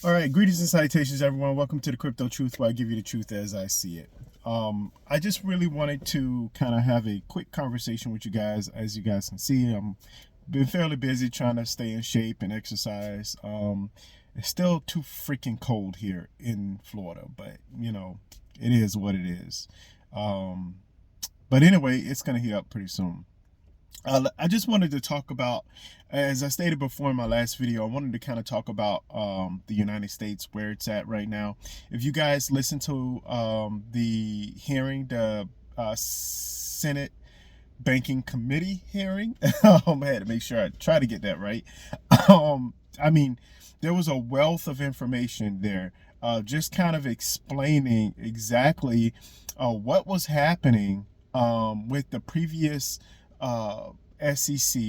All right, greetings and salutations, everyone. Welcome to the Crypto Truth, where I give you the truth as I see it. I just really wanted to kind of have a quick conversation with you guys. As you guys can see, I'm been fairly busy trying to stay in shape and exercise. It's still too freaking cold here in Florida, but it is what it is. Um, but anyway, it's gonna heat up pretty soon. I just wanted to talk about, as I stated before in my last video, I wanted to kind of talk about the United States, where it's at right now. If you guys listen to the hearing, the Senate Banking Committee hearing, I had to make sure I try to get that right. I mean, there was a wealth of information there, just kind of explaining exactly what was happening with the previous SEC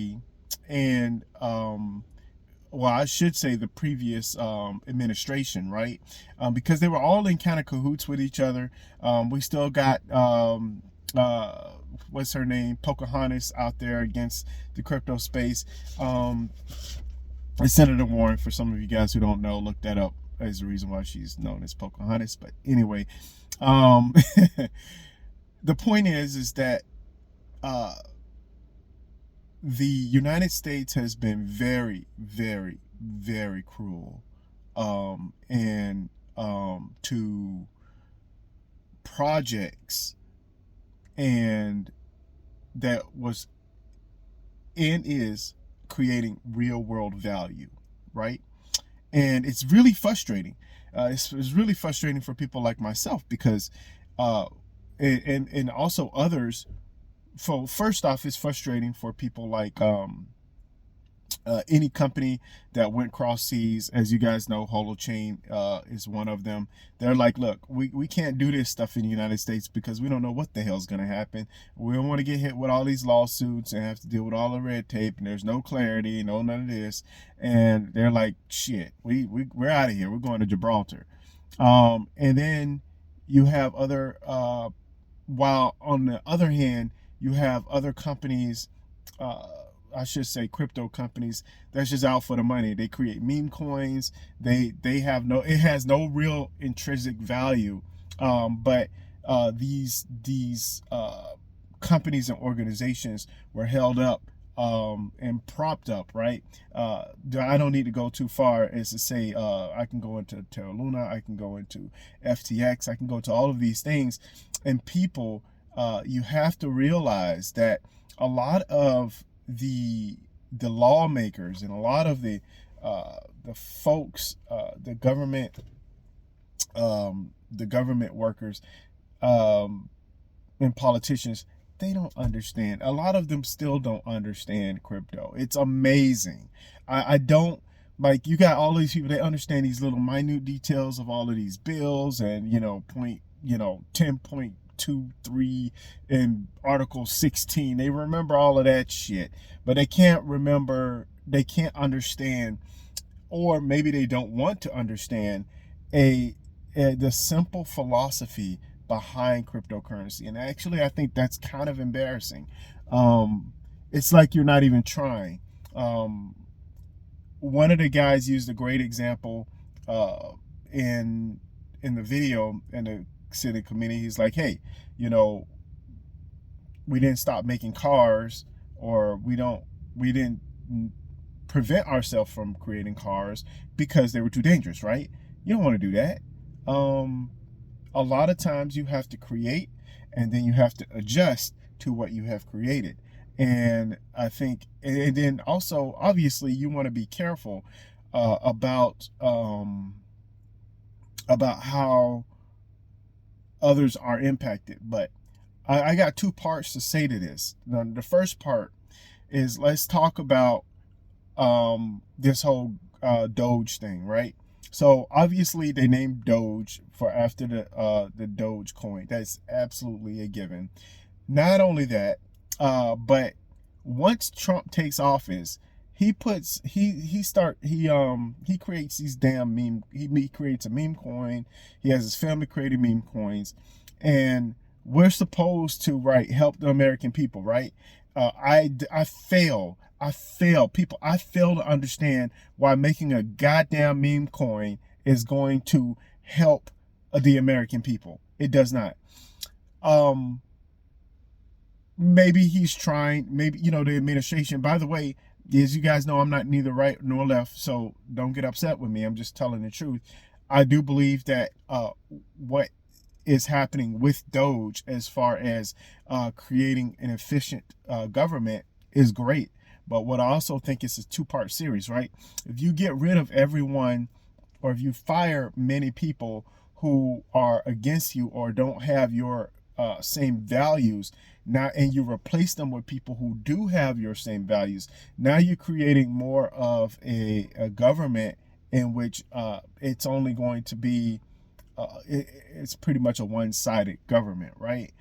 and well, I should say the previous administration, right? Because they were all in kind of cahoots with each other. We still got what's her name, Pocahontas, out there against the crypto space. Senator Warren, for some of you guys who don't know, look that up as the reason why she's known as Pocahontas. But anyway, the point is that the United States has been very, very, very cruel, and to projects and that was and is creating real world value, right? And it's really frustrating. It's really frustrating for people like myself because, and also others. So first off, it's frustrating for people like any company that went cross seas. As you guys know, Holochain is one of them. They're like, look, we can't do this stuff in the United States because we don't know what the hell's going to happen. We don't want to get hit with all these lawsuits and have to deal with all the red tape, and there's no clarity, none of this. And they're like, shit, we're out of here. We're going to Gibraltar. And then you have other, while on the other hand, you have other companies, I should say crypto companies, that's just out for the money. They create meme coins. They have no, it has no real intrinsic value. But these companies and organizations were held up and propped up, right? I don't need to go too far as to say I can go into Terra Luna, I can go into FTX, I can go to all of these things, and people, you have to realize that a lot of the lawmakers and a lot of the folks, the government workers, and politicians, they don't understand. A lot of them still don't understand crypto. It's amazing. I don't, like, you got all these people, they understand these little minute details of all of these bills and 10.23 in Article 16. They remember all of that shit, but they can't understand, or maybe they don't want to understand the simple philosophy behind cryptocurrency. And actually, I think that's kind of embarrassing. It's like you're not even trying. One of the guys used a great example in the video in the Senate committee. He's like, hey, we didn't stop making cars, or we didn't prevent ourselves from creating cars because they were too dangerous, right? You don't want to do that. A lot of times you have to create, and then you have to adjust to what you have created. And I think, and then also, obviously, you want to be careful about how others are impacted. But I got two parts to say to this. Now, the first part is, let's talk about this whole Doge thing, right? So obviously they named Doge for after the Doge coin. That's absolutely a given. Not only that, but once Trump takes office, he creates these damn meme. He creates a meme coin. He has his family creating meme coins, and we're supposed to, right, help the American people, right? I fail people. I fail to understand why making a goddamn meme coin is going to help the American people. It does not. Um, Maybe he's trying, maybe, the administration, by the way, as you guys know, I'm not neither right nor left, so don't get upset with me. I'm just telling the truth. I do believe that what is happening with Doge as far as creating an efficient government is great. But what I also think is a two-part series, right? If you get rid of everyone, or if you fire many people who are against you or don't have your same values, now, and you replace them with people who do have your same values, now you're creating more of a government in which it's only going to be it's pretty much a one-sided government, right?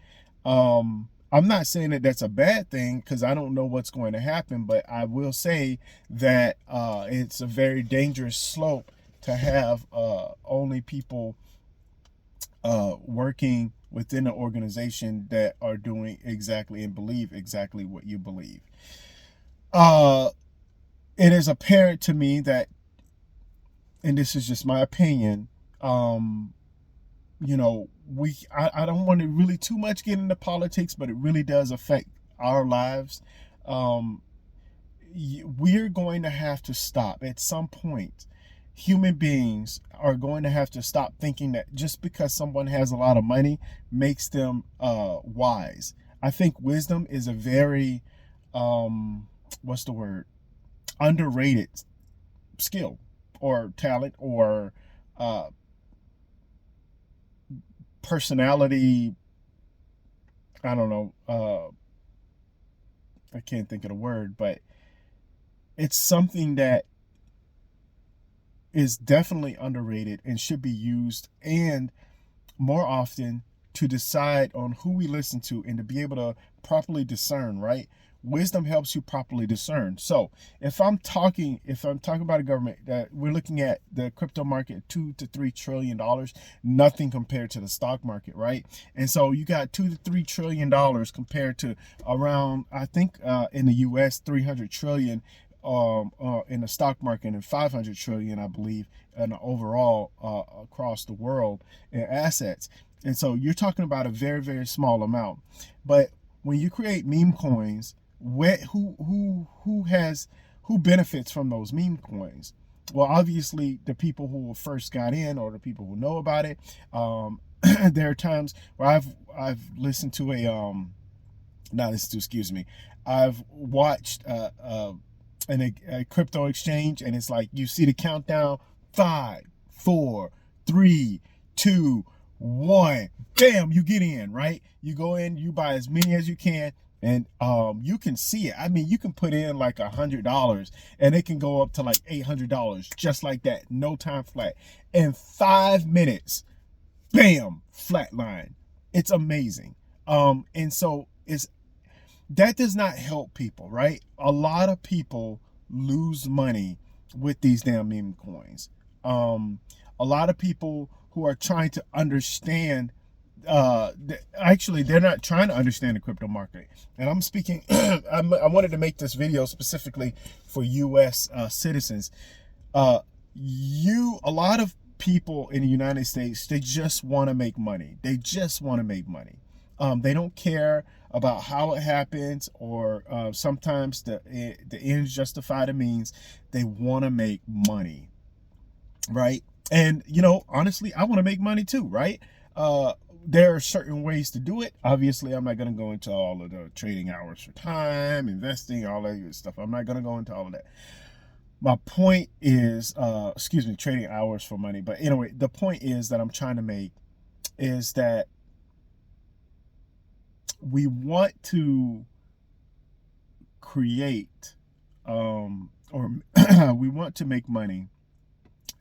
I'm not saying that that's a bad thing because I don't know what's going to happen, but I will say that it's a very dangerous slope to have only people working within an organization that are doing exactly and believe exactly what you believe. It is apparent to me that, and this is just my opinion, I don't want to really too much get into politics, but it really does affect our lives. We're going to have to stop at some point. Human beings are going to have to stop thinking that just because someone has a lot of money makes them wise. I think wisdom is a very what's the word, underrated skill or talent or personality. I don't know, I can't think of the word, but it's something that is definitely underrated and should be used and more often to decide on who we listen to and to be able to properly discern, right? Wisdom helps you properly discern. So if I'm talking about a government that we're looking at the crypto market, $2 to $3 trillion, nothing compared to the stock market, right? And so you got $2 to $3 trillion compared to around, I think in the U.S. 300 trillion in the stock market, and 500 trillion, I believe, in overall across the world in assets. And so you're talking about a very, very small amount. But when you create meme coins, who benefits from those meme coins? Well, obviously the people who first got in or the people who know about it. There are times where I've listened to I've watched a crypto exchange, and it's like you see the countdown: 5, 4, 3, 2, 1. Bam, you get in, right? You go in, you buy as many as you can, and you can see it. I mean, you can put in like $100 and it can go up to like $800 just like that, no time flat. In 5 minutes, bam, flat line. It's amazing. And so that does not help people, right? A lot of people lose money with these damn meme coins. A lot of people who are trying to understand, actually, they're not trying to understand the crypto market. And I'm speaking, I wanted to make this video specifically for U.S. Citizens. A lot of people in the United States, they just want to make money. They just want to make money. They don't care about how it happens, or sometimes the ends justify the means. They want to make money, right? And honestly, I want to make money too, right? There are certain ways to do it. Obviously, I'm not going to go into all of the trading hours for time, investing, all that good stuff. I'm not going to go into all of that. My point is, trading hours for money. But anyway, the point is that I'm trying to make is that we want to create, or we want to make money,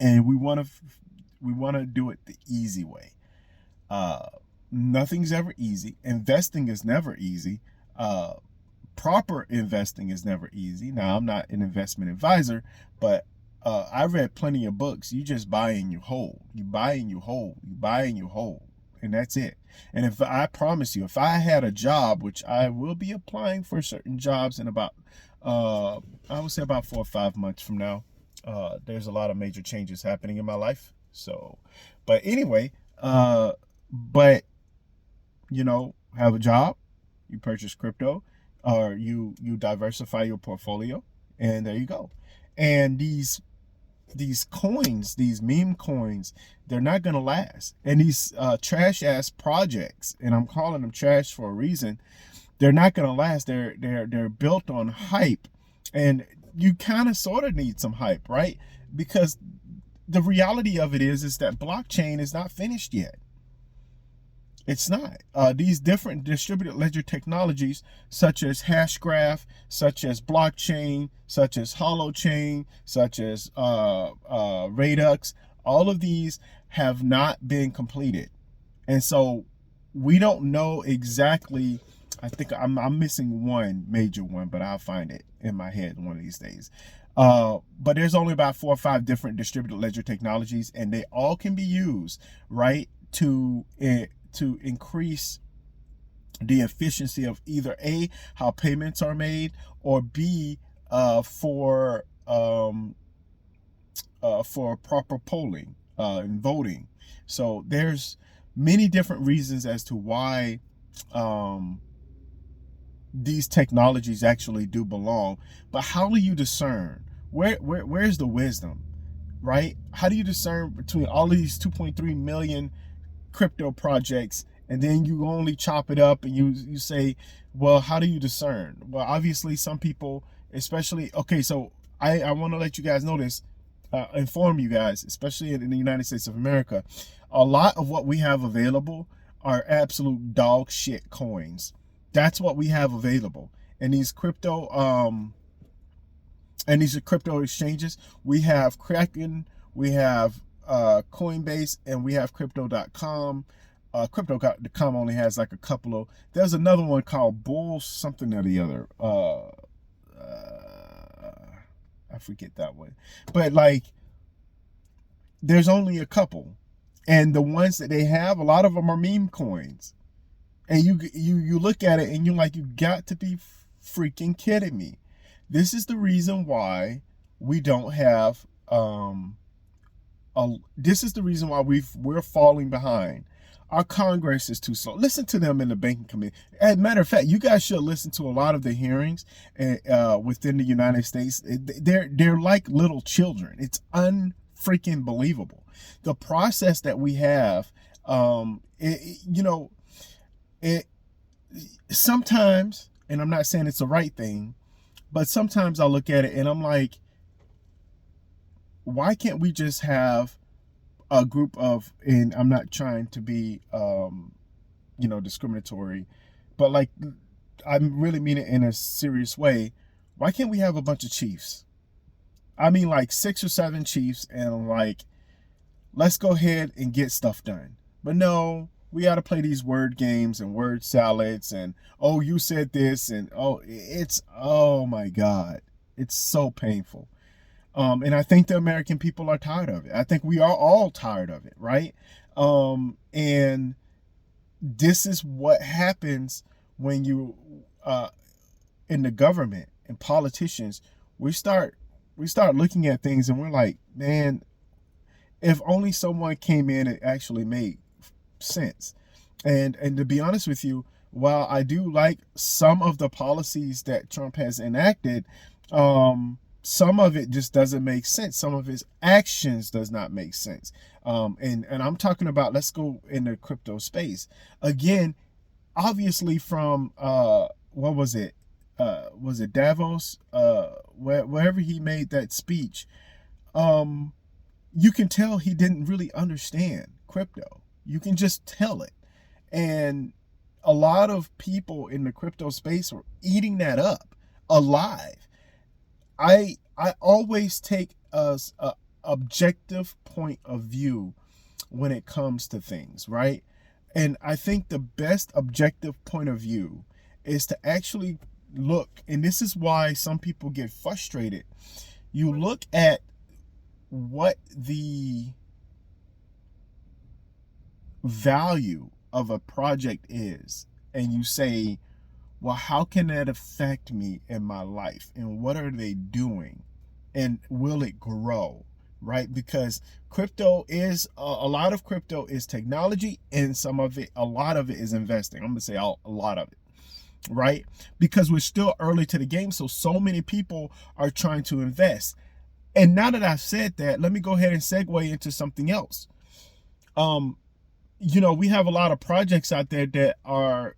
and we want to do it the easy way. Nothing's ever easy. Investing is never easy. Proper investing is never easy. Now, I'm not an investment advisor, but I read plenty of books. You just buy and you hold. You buy and you hold. You buy and you hold. And that's it. And I promise you, if I had a job, which I will be applying for certain jobs in about, I would say about 4 or 5 months from now, There's a lot of major changes happening in my life. So, but anyway, but have a job, you purchase crypto, or you diversify your portfolio, and there you go. And these coins, these meme coins, they're not gonna last. And these trash ass projects, and I'm calling them trash for a reason, they're not gonna last. They're built on hype, and you kind of sort of need some hype, right? Because the reality of it is that blockchain is not finished yet. It's not. These different distributed ledger technologies, such as Hashgraph, such as blockchain, such as holochain, such as Redux, all of these have not been completed. And so we don't know exactly. I think I'm missing one major one, but I'll find it in my head one of these days. But there's only about 4 or 5 different distributed ledger technologies, and they all can be used, right, to increase the efficiency of either A, how payments are made, or B, for proper polling and voting. So there's many different reasons as to why these technologies actually do belong. But how do you discern? Where's the wisdom, right? How do you discern between all of these 2.3 million crypto projects, and then you only chop it up and you say, well, how do you discern? Well, obviously some people, especially, okay, so I want to let you guys know this, inform you guys, especially in the United States of America, a lot of what we have available are absolute dog shit coins. That's what we have available. And these crypto exchanges, we have Kraken, we have Coinbase, and we have crypto.com. Crypto.com only has like a couple of, there's another one called Bull something or the other. I forget that one. But like, there's only a couple. And the ones that they have, a lot of them are meme coins. And you look at it and you're like, you got to be freaking kidding me. This is the reason why we don't have this is the reason why we're falling behind. Our Congress is too slow. Listen to them in the banking committee. As a matter of fact, you guys should listen to a lot of the hearings within the United States. They're like little children. It's unfreaking believable. The process that we have, it sometimes, and I'm not saying it's the right thing, but sometimes I look at it and I'm like, why can't we just have a group of, and I'm not trying to be, discriminatory, but like, I really mean it in a serious way. Why can't we have a bunch of chiefs? I mean, like 6 or 7 chiefs, and like, let's go ahead and get stuff done. But no, we got to play these word games and word salads and, oh, you said this, and oh my God, it's so painful. And I think the American people are tired of it. I think we are all tired of it, right? And this is what happens when you, in the government and politicians, we start looking at things and we're like, man, if only someone came in and actually made sense. And to be honest with you, while I do like some of the policies that Trump has enacted, some of it just doesn't make sense. Some of his actions does not make sense. And I'm talking about, let's go in the crypto space. Again, obviously from, what was it? Was it Davos? Wherever he made that speech, you can tell he didn't really understand crypto. You can just tell it. And a lot of people in the crypto space were eating that up alive. I always take a objective point of view when it comes to things, right? And I think the best objective point of view is to actually look, and this is why some people get frustrated. You look at what the value of a project is, and you say, well, how can that affect me in my life? And what are they doing? and will it grow, right? Because crypto is a lot of crypto is technology, and a lot of it is investing. I'm gonna say a lot of it, right? Because we're still early to the game, so many people are trying to invest. And now that I've said that, let me go ahead and segue into something else. Um, we have a lot of projects out there that are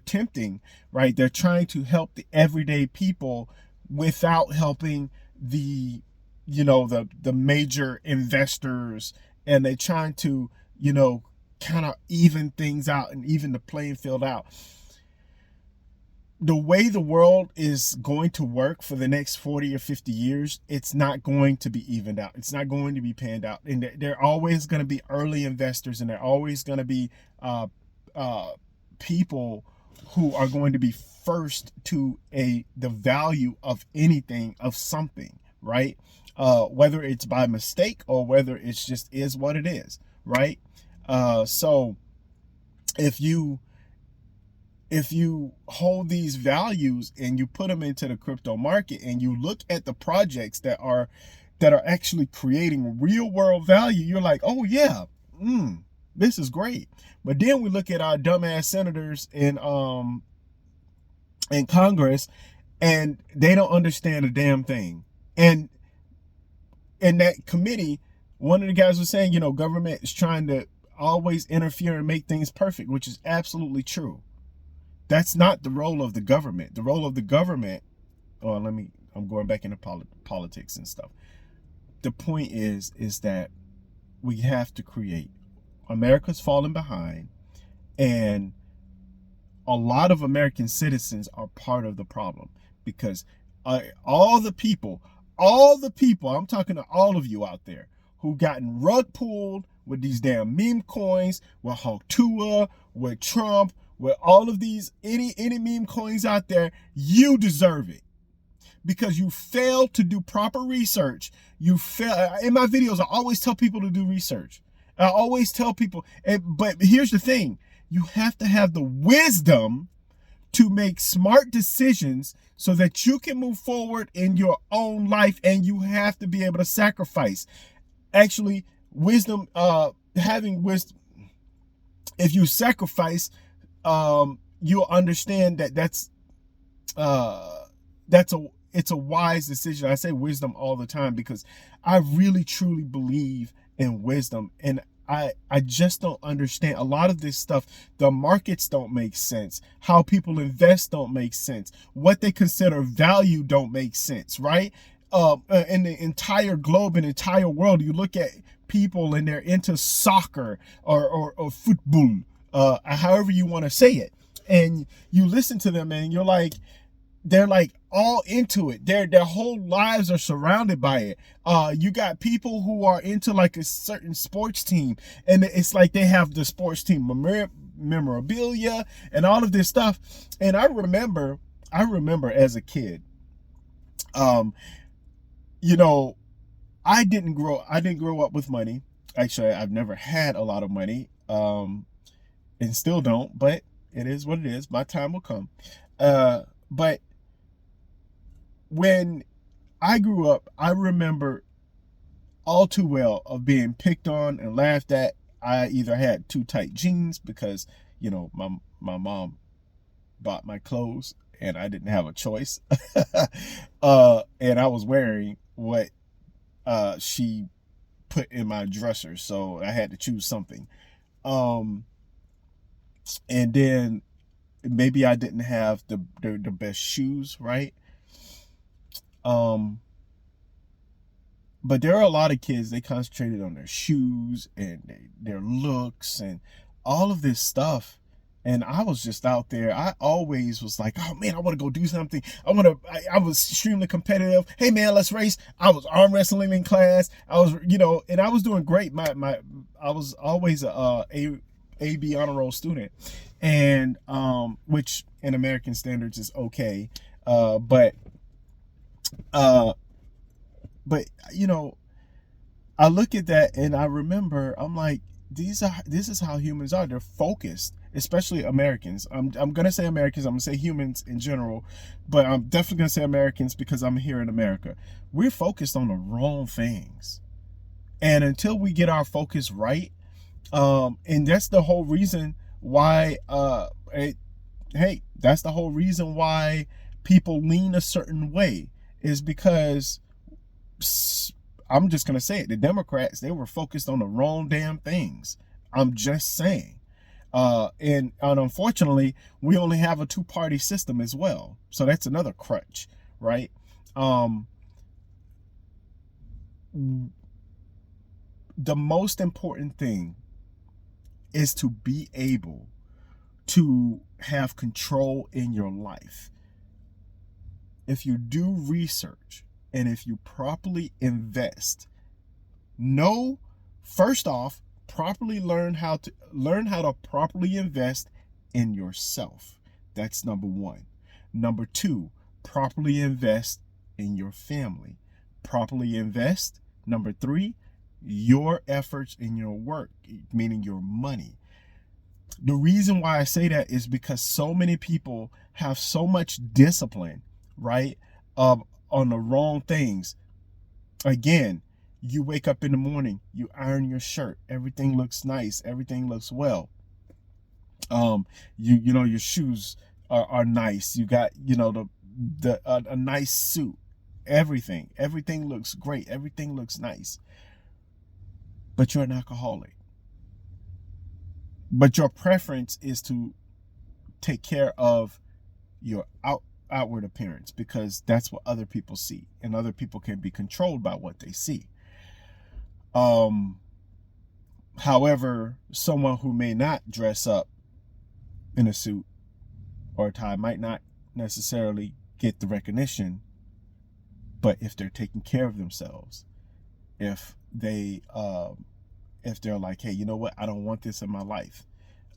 tempting, right? They're trying to help the everyday people without helping the the major investors, and they're trying to kind of even things out and even the playing field out. The way the world is going to work for the next 40 or 50 years, it's not going to be evened out. It's not going to be panned out. And there are always going to be early investors, and there are always going to be uh, uh, people who are going to be first to the value of anything, of something, right? Whether it's by mistake or whether it's just is what it is, right? So if you hold these values and you put them into the crypto market, and you look at the projects that are actually creating real world value, you're like, oh yeah, this is great. But then we look at our dumbass senators in Congress, and they don't understand a damn thing. And in that committee, one of the guys was saying, government is trying to always interfere and make things perfect, which is absolutely true. That's not the role of the government. The role of the government, I'm going back into politics and stuff. The point is that we have to create. America's falling behind, and a lot of American citizens are part of the problem, because all the people, I'm talking to all of you out there who gotten rug pulled with these damn meme coins, with Hawtua, with Trump, with all of these, any meme coins out there, you deserve it. Because you failed to do proper research. You fail. In my videos, I always tell people to do research. I always tell people, but here's the thing. You have to have the wisdom to make smart decisions so that you can move forward in your own life, and you have to be able to sacrifice. Actually, wisdom, having wisdom, if you sacrifice, you'll understand that it's a wise decision. I say wisdom all the time because I really truly believe in wisdom, and I just don't understand a lot of this stuff. The markets don't make sense. How people invest don't make sense. What they consider value don't make sense, right? In the entire globe and entire world, you look at people and they're into soccer or football, however you want to say it, and you listen to them and you're like, they're like all into it. Their whole lives are surrounded by it. You got people who are into like a certain sports team, and it's like they have the sports team memorabilia and all of this stuff. And I remember as a kid, I didn't grow up with money. Actually, I've never had a lot of money, and still don't, but it is what it is. My time will come. But when I grew up, I remember all too well of being picked on and laughed at. I either had too tight jeans because, my mom bought my clothes and I didn't have a choice. And I was wearing what she put in my dresser, so I had to choose something. And then maybe I didn't have the best shoes, right? But there are a lot of kids, they concentrated on their shoes and their looks and all of this stuff. And I was just out there. I always was like, oh man, I want to go do something. I was extremely competitive. Hey man, let's race. I was arm wrestling in class. I was, and I was doing great. I was always a AB honor roll student, and which in American standards is okay. But I look at that and I remember, I'm like, this is how humans are. They're focused especially Americans. I'm gonna say Americans. I'm gonna say humans in general, but I'm definitely gonna say Americans because I'm here in America. We're focused on the wrong things, and until we get our focus right, and that's the whole reason why. Hey, that's the whole reason why people lean a certain way is because I'm just gonna say it. The Democrats, they were focused on the wrong damn things. I'm just saying. And unfortunately, we only have a two-party system as well. So that's another crutch, right? Um, the most important thing is to be able to have control in your life. If you do research and if you properly invest, know first off, properly learn how to properly invest in yourself. That's number one. Number two, properly invest in your family. Properly invest. Number three, your efforts in your work, meaning your money. The reason why I say that is because so many people have so much discipline, right? On the wrong things. Again, you wake up in the morning, you iron your shirt, everything looks nice, everything looks well. You know your shoes are nice. You got a nice suit. Everything looks great. Everything looks nice. But you're an alcoholic. But your preference is to take care of your outward appearance because that's what other people see, and other people can be controlled by what they see. However, someone who may not dress up in a suit or a tie might not necessarily get the recognition, but if they're taking care of themselves, if they're like, hey, you know what, I don't want this in my life.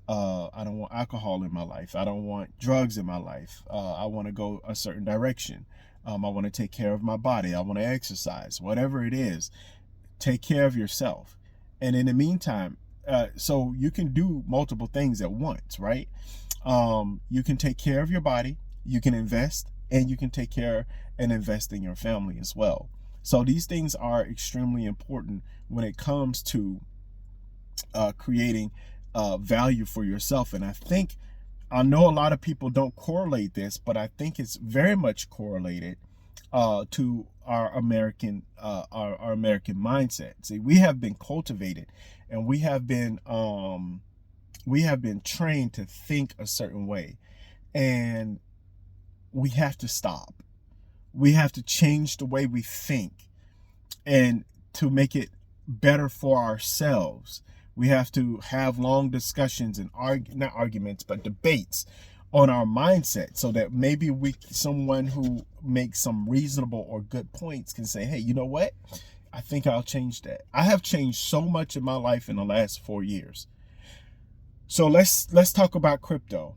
I don't want alcohol in my life. I don't want drugs in my life. I want to go a certain direction. I want to take care of my body. I want to exercise. Whatever it is, take care of yourself. And in the meantime, so you can do multiple things at once, right? You can take care of your body, you can invest, and you can take care and invest in your family as well. So these things are extremely important when it comes to creating value for yourself. And I know a lot of people don't correlate this, but I think it's very much correlated to our American mindset. See, we have been cultivated, and we have been trained to think a certain way, and we have to stop. We have to change the way we think, and to make it better for ourselves, we have to have long discussions and not arguments, but debates on our mindset, so that maybe someone who makes some reasonable or good points can say, hey, you know what? I think I'll change that. I have changed so much in my life in the last 4 years. So let's talk about crypto.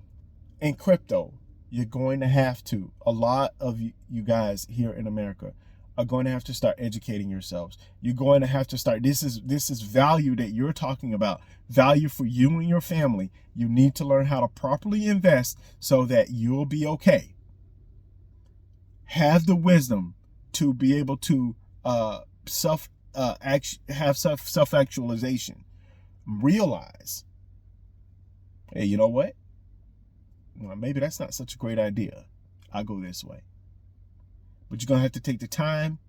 In crypto, you're going to have to, a lot of you guys here in America are going to have to start educating yourselves. You're going to have to start, this is value that you're talking about, value for you and your family. You need to learn how to properly invest so that you'll be okay. Have the wisdom to be able to have self-actualization. Realize, hey, you know what? Well, maybe that's not such a great idea. I'll go this way. But you're going to have to take the time,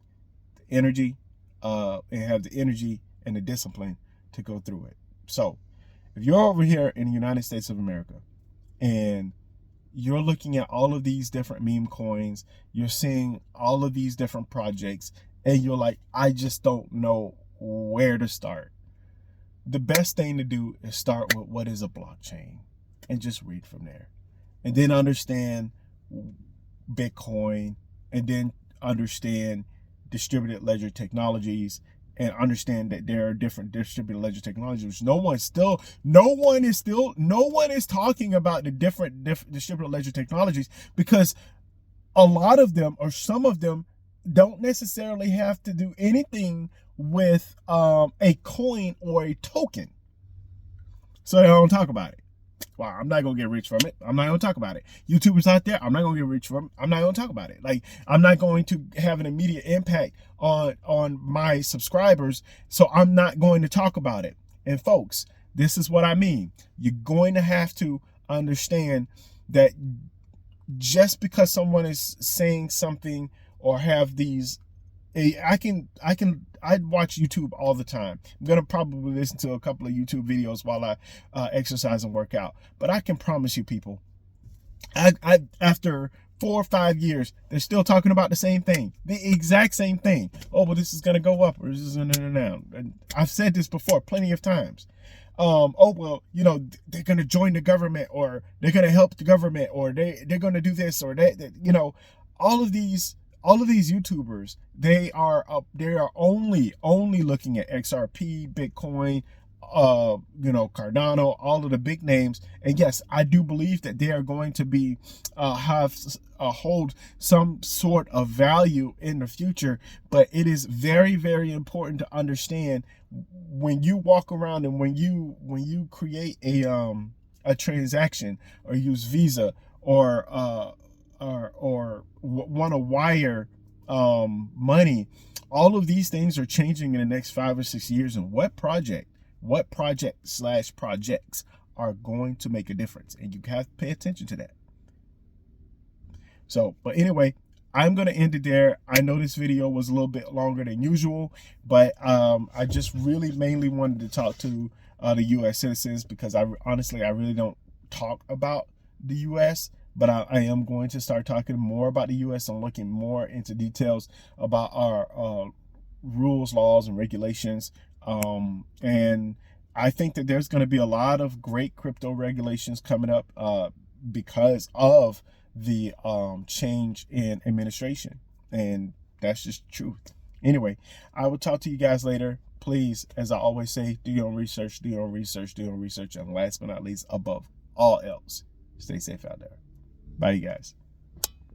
the energy, and have the energy and the discipline to go through it. So if you're over here in the United States of America and you're looking at all of these different meme coins, you're seeing all of these different projects, and you're like, I just don't know where to start. The best thing to do is start with what is a blockchain and just read from there. And then understand Bitcoin, and then understand distributed ledger technologies, and understand that there are different distributed ledger technologies. No one is talking about the different distributed ledger technologies, because a lot of them, or some of them, don't necessarily have to do anything with a coin or a token. So they don't talk about it. Well, I'm not gonna get rich from it. I'm not gonna talk about it. YouTubers out there, I'm not gonna get rich from it. I'm not gonna talk about it. Like, I'm not going to have an immediate impact on my subscribers, so I'm not going to talk about it. And folks, this is what I mean. You're going to have to understand that just because someone is saying something or have these, I watch YouTube all the time. I'm gonna probably listen to a couple of YouTube videos while I exercise and work out. But I can promise you, people, I after 4 or 5 years, they're still talking about the same thing, the exact same thing. Oh, well, this is gonna go up, or this is gonna go down. And I've said this before plenty of times. Oh, well, you know, they're gonna join the government, or they're gonna help the government, or they're gonna do this or that. You know, all of these YouTubers, they are only looking at XRP, Bitcoin, you know, Cardano, all of the big names. And yes, I do believe that they are going to be hold some sort of value in the future. But it is very, very important to understand, when you walk around and when you create a transaction, or use Visa, or want to wire money, all of these things are changing in the next 5 or 6 years. And what project / projects are going to make a difference, and you have to pay attention to that. So, but anyway, I'm going to end it there. I know this video was a little bit longer than usual, but I just really mainly wanted to talk to the U.S. citizens, because I really don't talk about the U.S., but I am going to start talking more about the U.S. and looking more into details about our rules, laws, and regulations. And I think that there's going to be a lot of great crypto regulations coming up because of the change in administration. And that's just truth. Anyway, I will talk to you guys later. Please, as I always say, do your own research, do your own research, do your own research. And last but not least, above all else, stay safe out there. Bye, you guys.